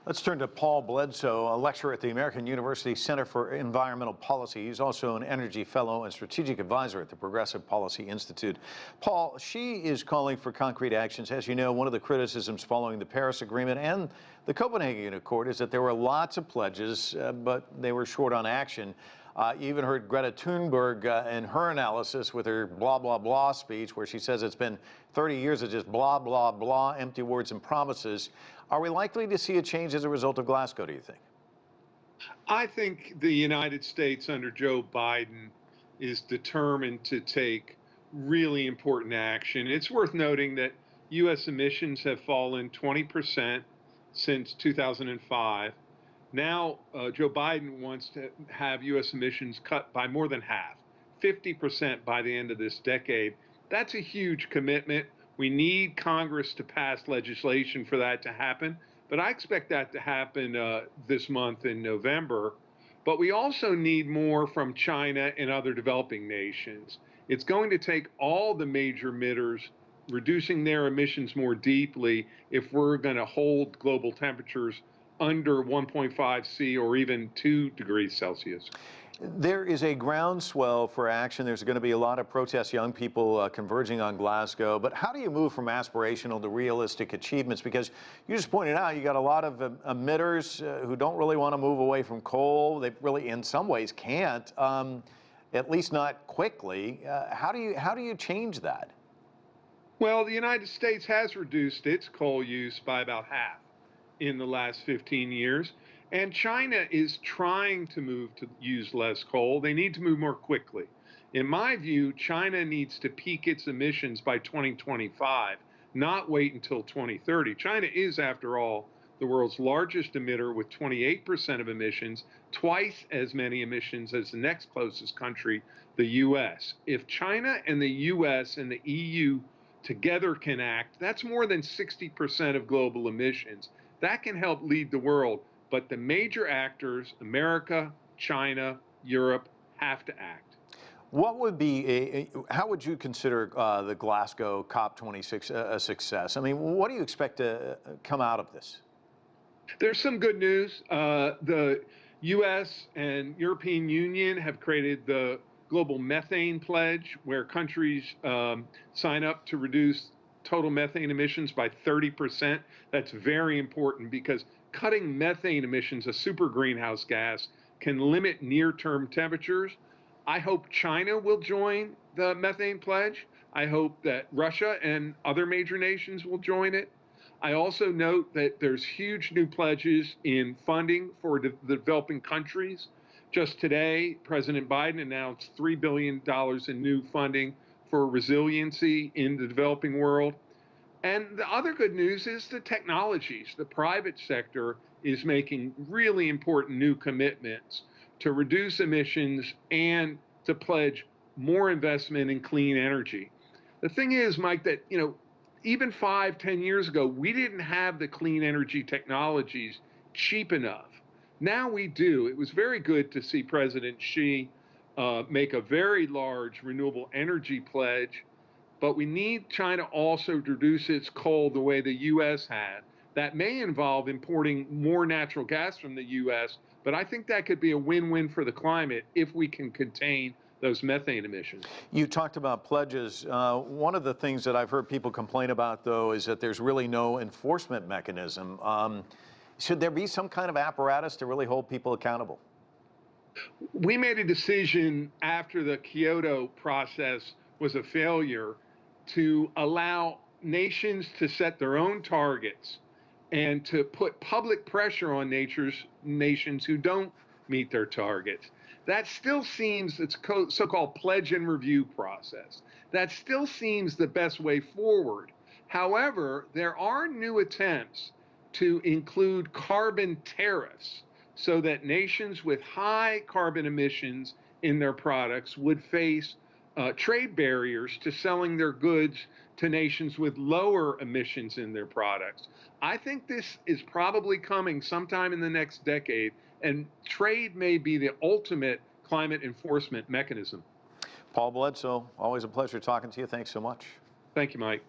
Let's turn to Paul Bledsoe, a lecturer at the American University Center for Environmental Policy. He's also an energy fellow and strategic advisor at the Progressive Policy Institute. Paul, she is calling for concrete actions. As you know, one of the criticisms following the Paris Agreement and the Copenhagen Accord is that there were lots of pledges, but they were short on action. You even heard Greta Thunberg in her analysis with her blah, blah, blah speech, where she says it's been 30 years of just blah, blah, blah, empty words and promises. Are we likely to see a change as a result of Glasgow, do you think? I think the United States under Joe Biden is determined to take really important action. It's worth noting that U.S. emissions have fallen 20% since 2005. Now, Joe Biden wants to have U.S. emissions cut by more than half, 50% by the end of this decade. That's a huge commitment. We need Congress to pass legislation for that to happen, but I expect that to happen this month in November. But we also need more from China and other developing nations. It's going to take all the major emitters reducing their emissions more deeply if we're going to hold global temperatures under 1.5 C or even 2 degrees Celsius. There is a groundswell for action. There's going to be a lot of protests, young people converging on Glasgow. But how do you move from aspirational to realistic achievements? Because you just pointed out you got a lot of emitters who don't really want to move away from coal. They really, in some ways, can't, at least not quickly. How do you change that? Well, the United States has reduced its coal use by about half in the last 15 years. And China is trying to move to use less coal. They need to move more quickly. In my view, China needs to peak its emissions by 2025, not wait until 2030. China is, after all, the world's largest emitter with 28% of emissions, twice as many emissions as the next closest country, the U.S. If China and the U.S. and the EU together can act, that's more than 60% of global emissions. That can help lead the world. But the major actors, America, China, Europe, have to act. What would be, how would you consider the Glasgow COP26 a success? I mean, what do you expect to come out of this? There's some good news. The U.S. and European Union have created the Global Methane Pledge, where countries sign up to reduce total methane emissions by 30%. That's very important because cutting methane emissions, a super greenhouse gas, can limit near-term temperatures. I hope China will join the methane pledge. I hope that Russia and other major nations will join it. I also note that there's huge new pledges in funding for the developing countries. Just today, President Biden announced $3 billion in new funding for resiliency in the developing world. And the other good news is the technologies. The private sector is making really important new commitments to reduce emissions and to pledge more investment in clean energy. The thing is, Mike, that even 5-10 years ago, we didn't have the clean energy technologies cheap enough. Now we do. It was very good to see President Xi make a very large renewable energy pledge. But we need China also to reduce its coal the way the U.S. had. That may involve importing more natural gas from the U.S., but I think that could be a win-win for the climate if we can contain those methane emissions. You talked about pledges. One of the things that I've heard people complain about, though, is that there's really no enforcement mechanism. Should there be some kind of apparatus to really hold people accountable? We made a decision after the Kyoto process was a failure to allow nations to set their own targets and to put public pressure on nations who don't meet their targets. That still seems, it's so-called pledge and review process. That still seems the best way forward. However, there are new attempts to include carbon tariffs so that nations with high carbon emissions in their products would face trade barriers to selling their goods to nations with lower emissions in their products. I think this is probably coming sometime in the next decade, and trade may be the ultimate climate enforcement mechanism. Paul Bledsoe, always a pleasure talking to you. Thanks so much. Thank you, Mike.